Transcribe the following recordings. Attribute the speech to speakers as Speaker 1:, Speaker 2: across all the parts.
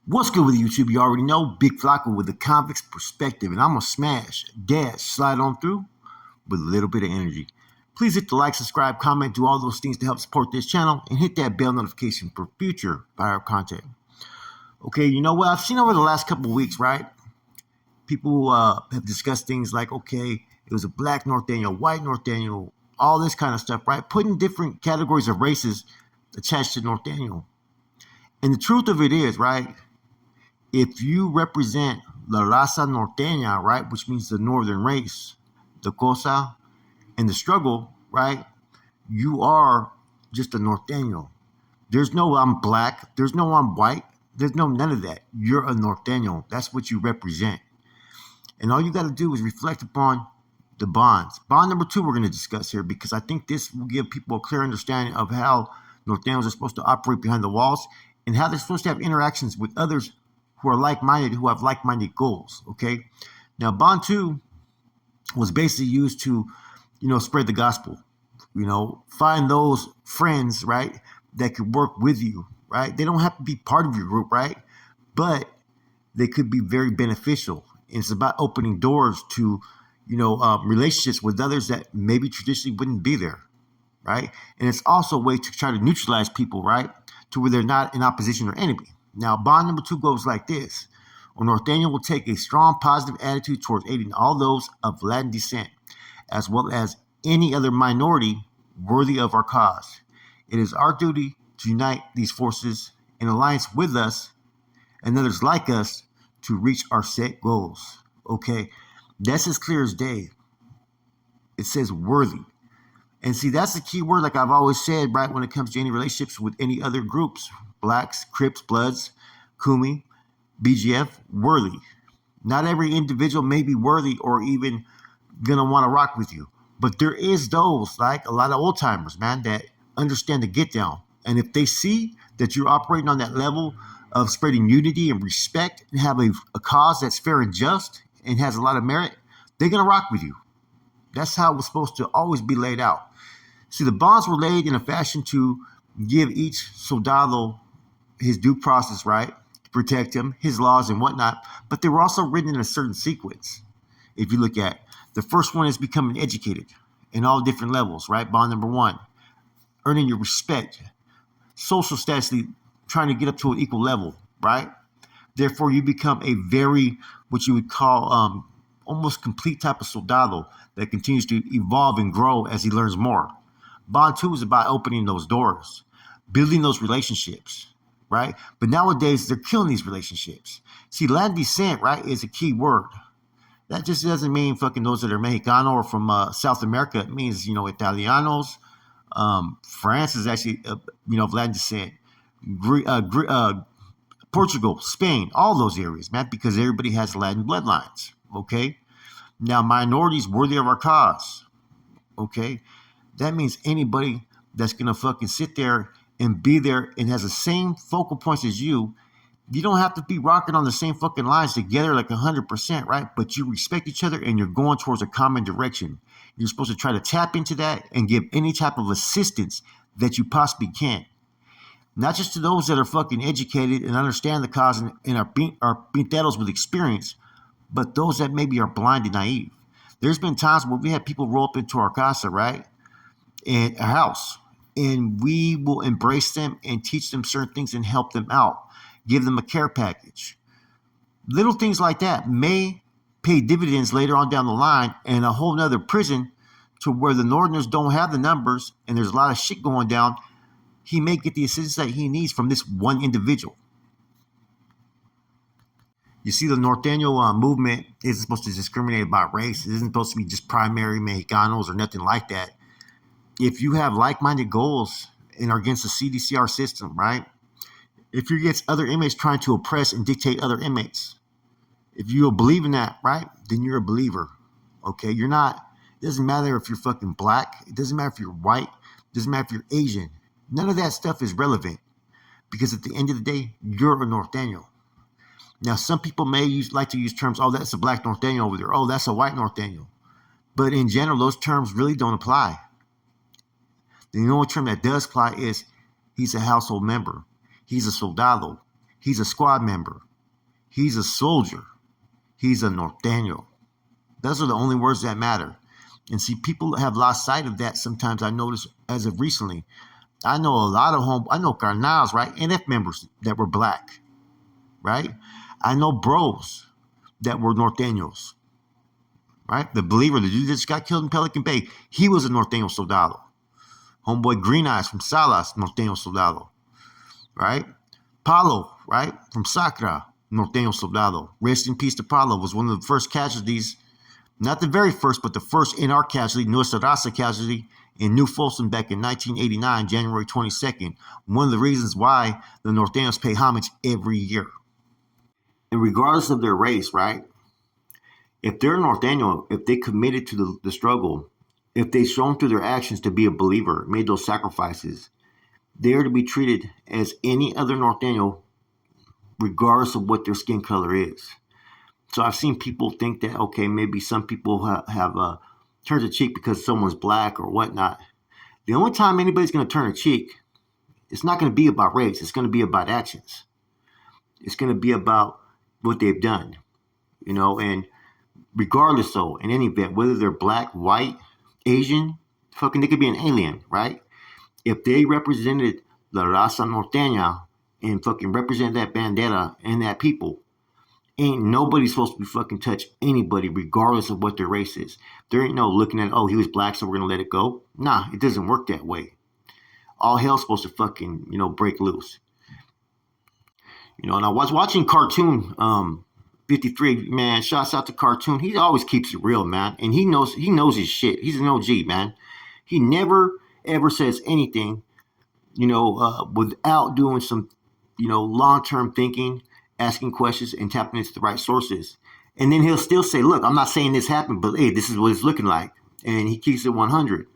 Speaker 1: What's good with YouTube? You already know, Big Flocka with the convict's perspective, and I'm gonna smash, dash, slide on through with a little bit of energy. Please hit the like, subscribe, comment, do all those things to help support this channel, and hit that bell notification for future viral content. Okay, you know what? I've seen over the last couple of weeks, right? People have discussed things like, okay, it was a black Norteno, white Norteno, all this kind of stuff, right? Putting different categories of races attached to Norteno. And the truth of it is, right? If you represent La Raza Norteña, right, which means the northern race, the cosa, and the struggle, right, you are just a Norteño. There's no I'm black. There's no I'm white. There's no none of that. You're a Norteño. That's what you represent. And all you got to do is reflect upon the bonds. Bond number 2 we're going to discuss here because I think this will give people a clear understanding of how Norteños are supposed to operate behind the walls and how they're supposed to have interactions with others who are like-minded, who have like-minded goals, okay? Now, Bond 2 was basically used to, spread the gospel, find those friends, right, that could work with you, right? They don't have to be part of your group, right? But they could be very beneficial. And it's about opening doors to, relationships with others that maybe traditionally wouldn't be there, right? And it's also a way to try to neutralize people, right, to where they're not in opposition or enemy. Now, bond number 2 goes like this. A Norteño will take a strong positive attitude towards aiding all those of Latin descent, as well as any other minority worthy of our cause. It is our duty to unite these forces in alliance with us and others like us to reach our set goals. Okay, that's as clear as day. It says worthy. And see, that's the key word, like I've always said, right, when it comes to any relationships with any other groups, blacks, Crips, Bloods, Kumi, BGF, worthy. Not every individual may be worthy or even going to want to rock with you. But there is those, like a lot of old timers, man, that understand the get down. And if they see that you're operating on that level of spreading unity and respect and have a cause that's fair and just and has a lot of merit, they're going to rock with you. That's how it was supposed to always be laid out. See, the bonds were laid in a fashion to give each soldado his due process, right? To protect him, his laws and whatnot. But they were also written in a certain sequence. If you look at the first one is becoming educated in all different levels, right? Bond number 1, earning your respect, social status, trying to get up to an equal level, right? Therefore, you become a very, what you would call almost complete type of soldado that continues to evolve and grow as he learns more. Bond 2 is about opening those doors, building those relationships, right? But nowadays, they're killing these relationships. See, Latin descent, right, is a key word. That just doesn't mean fucking those that are Mexicano or from South America. It means, Italianos. France is actually, of Latin descent. Portugal, Spain, all those areas, man, because everybody has Latin bloodlines, okay? Now, minorities worthy of our cause, okay? That means anybody that's going to fucking sit there and be there and has the same focal points as you. You don't have to be rocking on the same fucking lines together like 100%, right? But you respect each other and you're going towards a common direction. You're supposed to try to tap into that and give any type of assistance that you possibly can. Not just to those that are fucking educated and understand the cause and are pinteros with experience, but those that maybe are blind and naive. There's been times where we had people roll up into our casa, right? In a house. And we will embrace them and teach them certain things and help them out. Give them a care package. Little things like that may pay dividends later on down the line in a whole nother prison to where the Northerners don't have the numbers and there's a lot of shit going down. He may get the assistance that he needs from this one individual. You see, the Norteño movement isn't supposed to discriminate about race. It isn't supposed to be just primary Mexicanos or nothing like that. If you have like-minded goals and are against the CDCR system, right? If you're against other inmates trying to oppress and dictate other inmates, if you believe in that, right, then you're a believer, okay? You're not, it doesn't matter if you're fucking black. It doesn't matter if you're white. It doesn't matter if you're Asian. None of that stuff is relevant because at the end of the day, you're a Norteño. Now, some people may like to use terms, oh, that's a black Norteño over there. Oh, that's a white Norteño. But in general, those terms really don't apply. The only term that does apply is he's a household member. He's a soldado. He's a squad member. He's a soldier. He's a Norteño. Those are the only words that matter. And see, people have lost sight of that sometimes. I notice as of recently. I know a lot of I know carnals, right? NF members that were black, right? I know bros that were Norteños, right? The believer, the dude that just got killed in Pelican Bay, he was a Norteño soldado. Homeboy Green Eyes from Salas, Norteño soldado, right? Paulo, right? From Sacra, Norteño soldado. Rest in peace to Paulo, was one of the first casualties, not the very first, but the first in our casualty, Nuestra Raza casualty in New Folsom back in 1989, January 22nd. One of the reasons why the Norteños pay homage every year. And regardless of their race, right? If they're Norteño, if they committed to the struggle, if they've shown through their actions to be a believer, made those sacrifices, they are to be treated as any other Norteño, regardless of what their skin color is. So I've seen people think that, okay, maybe some people have turned a cheek because someone's black or whatnot. The only time anybody's going to turn a cheek, it's not going to be about race. It's going to be about actions. It's going to be about what they've done, and regardless, though, in any event, whether they're black, white, Asian, fucking, they could be an alien, right? If they represented La Raza Norteña and fucking represent that bandera and that people, ain't nobody supposed to be fucking touch anybody regardless of what their race is. There ain't no looking at, oh, he was black, so we're going to let it go. Nah, it doesn't work that way. All hell's supposed to fucking, break loose. And I was watching Cartoon 53, man, shouts out to Cartoon. He always keeps it real, man. And he knows his shit. He's an OG, man. He never, ever says anything, without doing some, long-term thinking, asking questions, and tapping into the right sources. And then he'll still say, look, I'm not saying this happened, but hey, this is what it's looking like. And he keeps it 100.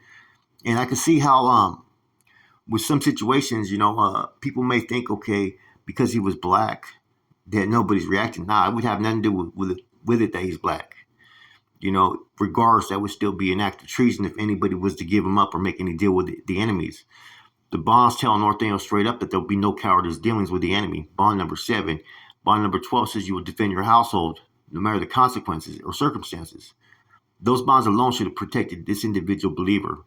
Speaker 1: And I can see how, with some situations, people may think, okay, because he was black, that nobody's reacting. Nah, it would have nothing to do with it that he's black. Regardless, that would still be an act of treason if anybody was to give him up or make any deal with the enemies. The bonds tell Norteño straight up that there'll be no cowardice dealings with the enemy. Bond number 7. Bond number 12 says you will defend your household no matter the consequences or circumstances. Those bonds alone should have protected this individual believer.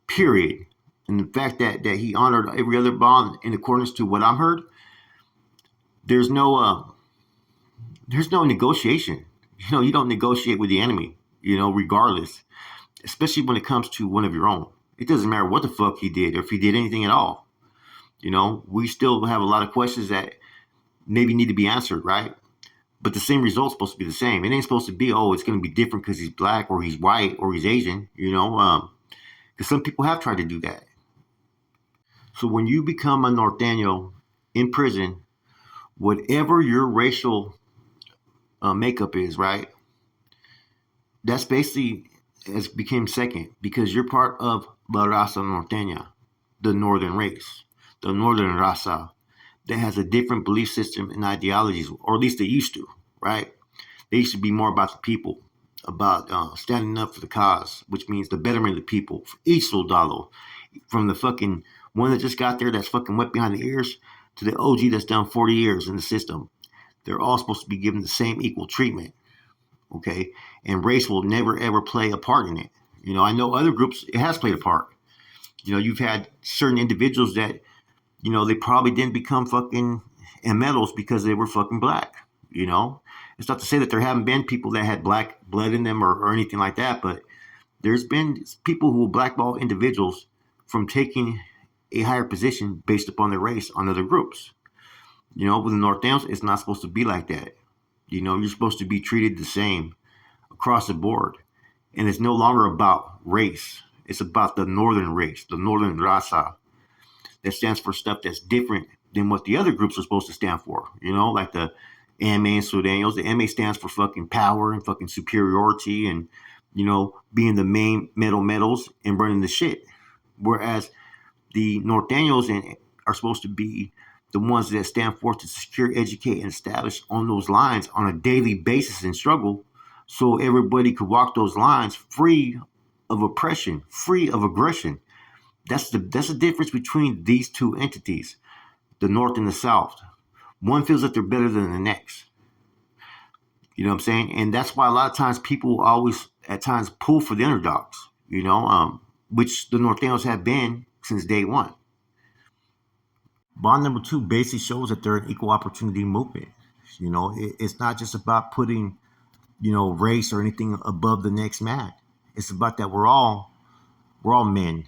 Speaker 1: Period. And the fact that he honored every other bond in accordance to what I'm heard, there's no negotiation. You don't negotiate with the enemy, regardless, especially when it comes to one of your own. It doesn't matter what the fuck he did or if he did anything at all. We still have a lot of questions that maybe need to be answered, right? But the same result's supposed to be the same. It ain't supposed to be, it's going to be different because he's black or he's white or he's Asian, because some people have tried to do that. So when you become a Norteño in prison, whatever your racial makeup is, right? That's basically has became second because you're part of La Raza Norteña, the northern race, the northern raza that has a different belief system and ideologies, or at least they used to, right? They used to be more about the people, about standing up for the cause, which means the betterment of the people. For each soldado, from the fucking one that just got there that's fucking wet behind the ears to the OG that's done 40 years in the system, they're all supposed to be given the same equal treatment, okay? And race will never, ever play a part in it. I know other groups, it has played a part. You've had certain individuals that, they probably didn't become fucking medals because they were fucking black, It's not to say that there haven't been people that had black blood in them or anything like that, but there's been people who blackball individuals from taking a higher position based upon their race on other groups. With the Nortenos, it's not supposed to be like that. You're supposed to be treated the same across the board. And it's no longer about race. It's about the northern race, the northern raza, that stands for stuff that's different than what the other groups are supposed to stand for. Like the MA and Sureños. The MA stands for fucking power and fucking superiority and, being the main medals and running the shit. Whereas the Norteños are supposed to be the ones that stand forth to secure, educate, and establish on those lines on a daily basis and struggle so everybody could walk those lines free of oppression, free of aggression. That's the difference between these two entities, the North and the South. One feels that they're better than the next. You know what I'm saying? And that's why a lot of times people always, at times, pull for the underdogs, which the Nortenos have been since day one. Bond number two basically shows that they're an equal opportunity movement. It's not just about putting, race or anything above the next man. It's about that we're all men.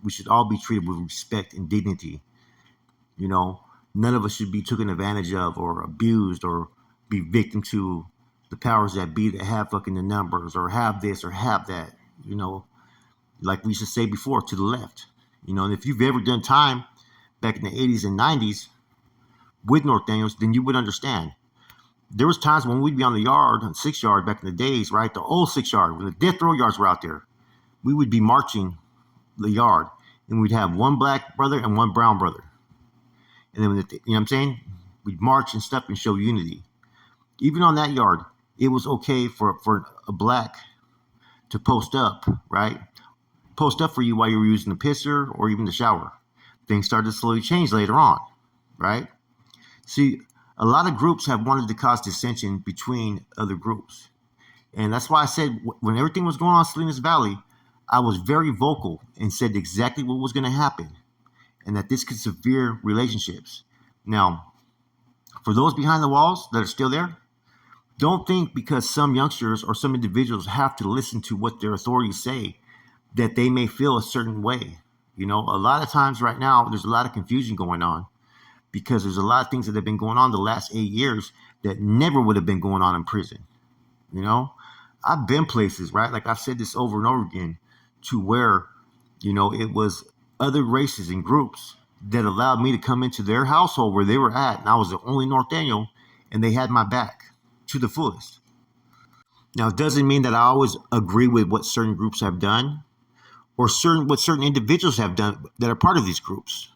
Speaker 1: We should all be treated with respect and dignity. You know, None of us should be taken advantage of or abused or be victim to the powers that be that have fucking the numbers or have this or have that. You know, like we used to say before, to the left. And if you've ever done time back in the 80s and 90s with Nortenos, then you would understand. There was times when we'd be on the yard, on 6 yard back in the days, right? The old 6 yard, when the death row yards were out there. We would be marching the yard, and we'd have one black brother and one brown brother. And then, you know what I'm saying? We'd march and stuff and show unity. Even on that yard, it was okay for a black to post up, right? Post up for you while you were using the pisser or even the shower. Things started to slowly change later on, right? See, a lot of groups have wanted to cause dissension between other groups. And that's why I said when everything was going on in Salinas Valley, I was very vocal and said exactly what was going to happen and that this could sever relationships. Now, for those behind the walls that are still there, don't think because some youngsters or some individuals have to listen to what their authorities say that they may feel a certain way. A lot of times right now, there's a lot of confusion going on because there's a lot of things that have been going on the last 8 years that never would have been going on in prison. You know, I've been places, right? Like I've said this over and over again, to where, it was other races and groups that allowed me to come into their household where they were at, and I was the only Norteño, and they had my back to the fullest. Now, it doesn't mean that I always agree with what certain groups have done or what certain individuals have done that are part of these groups.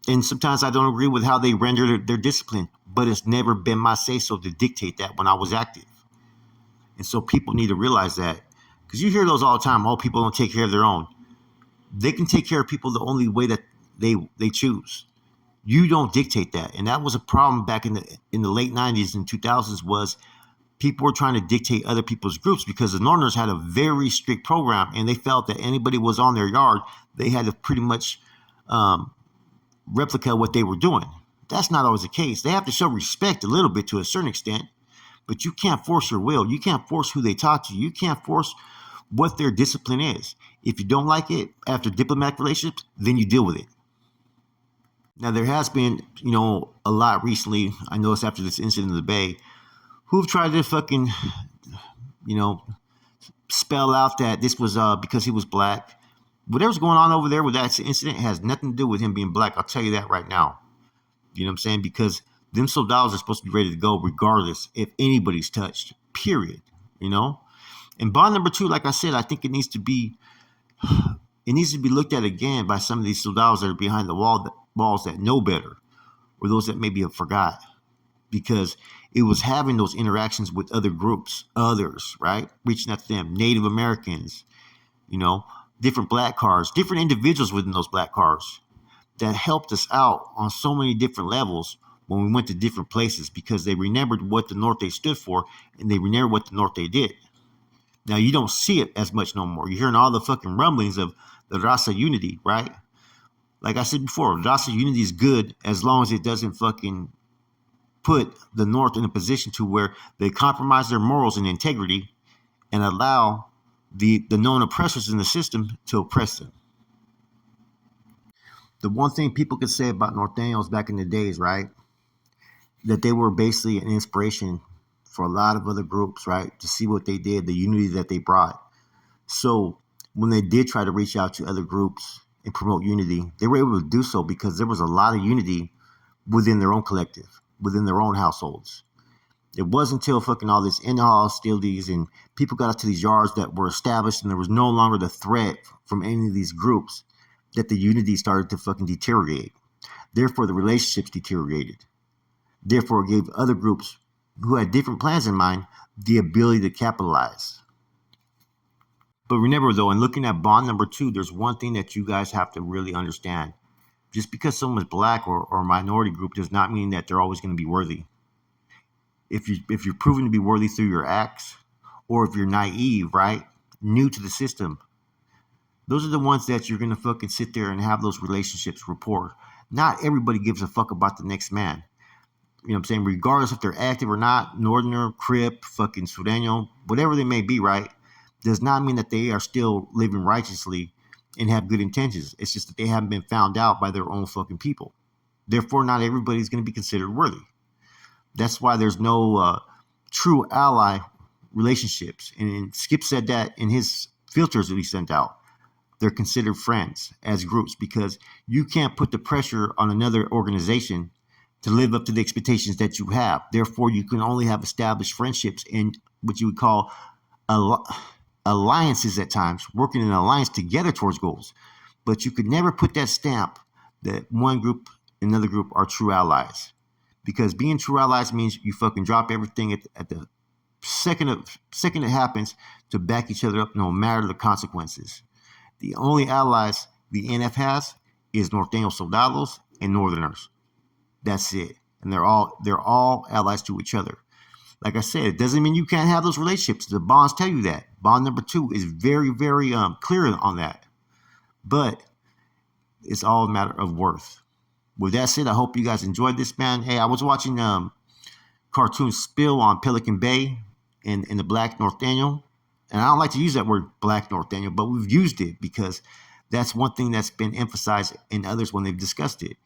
Speaker 1: And sometimes I don't agree with how they render their discipline, but it's never been my say-so to dictate that when I was active. And so people need to realize that, because you hear those all the time. Oh, people don't take care of their own. They can take care of people the only way that they choose. You don't dictate that. And that was a problem back in the late 90s and 2000s, was people were trying to dictate other people's groups because the Northerners had a very strict program, and they felt that anybody was on their yard, they had to pretty much replica what they were doing. That's not always the case. They have to show respect a little bit to a certain extent, but you can't force your will. You can't force who they talk to. You can't force what their discipline is. If you don't like it after diplomatic relationships, then you deal with it. Now, there has been, a lot recently, I noticed after this incident in the Bay, who've tried to fucking, spell out that this was because he was black. Whatever's going on over there with that incident has nothing to do with him being black. I'll tell you that right now. You know what I'm saying? Because them soldados are supposed to be ready to go regardless if anybody's touched, period. And bond number two, like I said, I think it needs to be looked at again by some of these soldados that are behind the walls that know better, or those that maybe have forgot, because it was having those interactions with other groups, others, right? Reaching out to them, Native Americans, different black cars, different individuals within those black cars that helped us out on so many different levels when we went to different places, because they remembered what the Norte stood for and they remembered what the Norte did. Now, you don't see it as much no more. You're hearing all the fucking rumblings of the Raza unity, right? Like I said before, Raza unity is good as long as it doesn't fucking put the North in a position to where they compromise their morals and integrity and allow the known oppressors in the system to oppress them. The one thing people could say about Norteños back in the days, right, that they were basically an inspiration for a lot of other groups, right, to see what they did, the unity that they brought. So when they did try to reach out to other groups and promote unity, they were able to do so because there was a lot of unity within their own collective, within their own households. It wasn't until fucking all this in-house hostilities and people got out to these yards that were established and there was no longer the threat from any of these groups that the unity started to fucking deteriorate. Therefore, the relationships deteriorated. Therefore, it gave other groups who had different plans in mind the ability to capitalize. But remember, though, in looking at bond number two, there's one thing that you guys have to really understand. Just because someone's black or a minority group does not mean that they're always going to be worthy. If you're proven to be worthy through your acts, or if you're naive, right, new to the system, those are the ones that you're going to fucking sit there and have those relationships rapport. Not everybody gives a fuck about the next man. You know what I'm saying? Regardless if they're active or not, Northerner, Crip, fucking Norteno, whatever they may be, right, does not mean that they are still living righteously and have good intentions. It's just that they haven't been found out by their own fucking people. Therefore, not everybody's going to be considered worthy. That's why there's no true ally relationships. And Skip said that in his filters that he sent out. They're considered friends as groups because you can't put the pressure on another organization to live up to the expectations that you have. Therefore, you can only have established friendships and what you would call alliances at times, working in an alliance together towards goals. But you could never put that stamp that one group and another group are true allies. Because being true allies means you fucking drop everything at the second it happens to back each other up no matter the consequences. The only allies the NF has is Norteño Soldados and Northerners. That's it. And they're all allies to each other. Like I said, it doesn't mean you can't have those relationships. The bonds tell you that. Bond number 2 is very, very clear on that. But it's all a matter of worth. With that said, I hope you guys enjoyed this, man. Hey, I was watching cartoon Spill on Pelican Bay in the Black Norteño. And I don't like to use that word Black Norteño, but we've used it because that's one thing that's been emphasized in others when they've discussed it.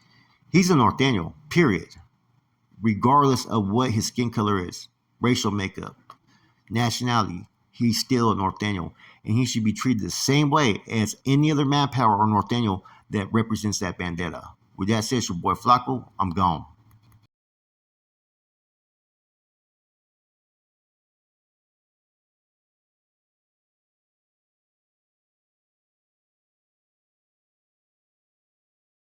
Speaker 1: He's a Norteño, period. Regardless of what his skin color is, racial makeup, nationality, he's still a Norteño. And he should be treated the same way as any other manpower or Norteño that represents that bandera. With that said, it's your boy Flacco. I'm gone.